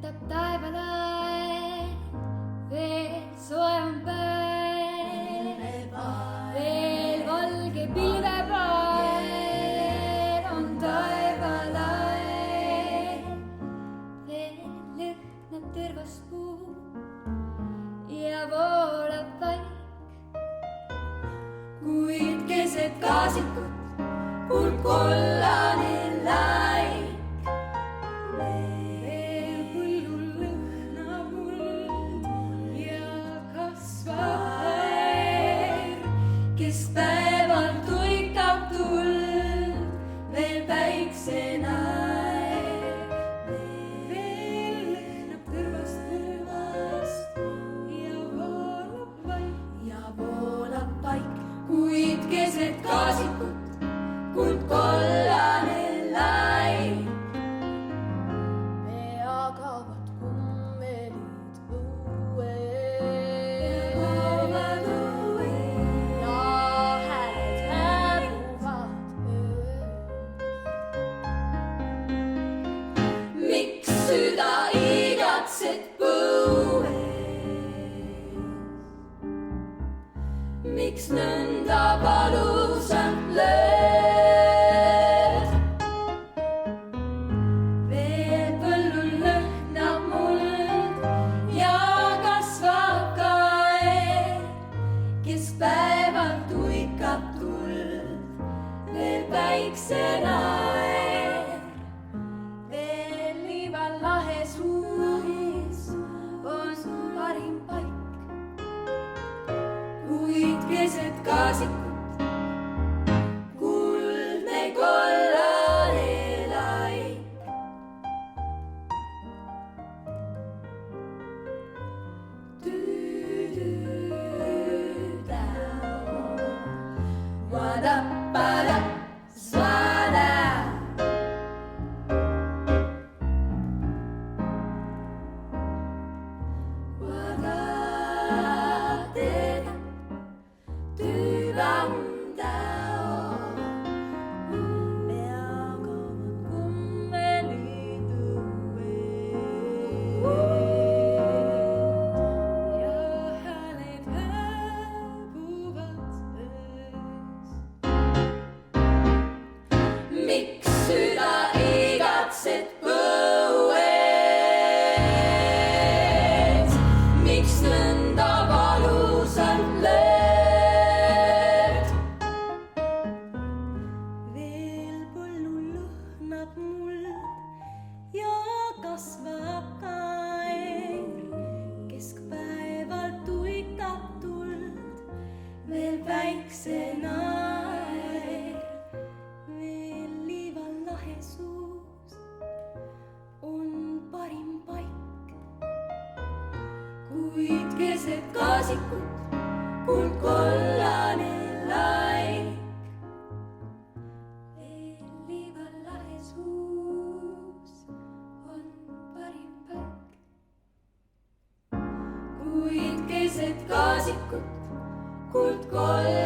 lehvitab taevalae, veel soojem päev, veel valge pilvepael on taevalae, veel lõhnab tõrvast puu ja voolab vaik, kuid keset kaasikut kuldkollane laik. Veel põllul lõhnab muld ja kasvab aer, kes päeval tuikab tuld, veel päiksenaer. Veel lõhnab tõrvast ja voolab vaik, kuid keset kaasikut kuldkollane laik. Pea kaovad kummelid õues ja hääled hääbuvad öös. Miks süda igatsed põues? Miks nõnda valusalt lööd? Veel põllul lõhnab muld ja kasvab kaer, kes päeval tuikab tuld, veel päiksenaer. Veel liival lahe suus on parim paik, kuid keset kaasikut kuldne kollane laik. Wada-pada, swada. Wada-teda, tüvandao. Pea kaovad kummelid õues ja hääled hääbuvad öös. Miks süda igatsed põues? Miks nõnda valusalt lööd? Veel põllul lõhnab muld ja kasvab kaer, keskpäeval tuikab tuld, veel päiksenaer. Veel liival lahe suus on parim paik, Kuid keset kaasikut kuldkollane laik. Veel liival lahe suus on parim paik, kuid keset kaasikut kuldkollane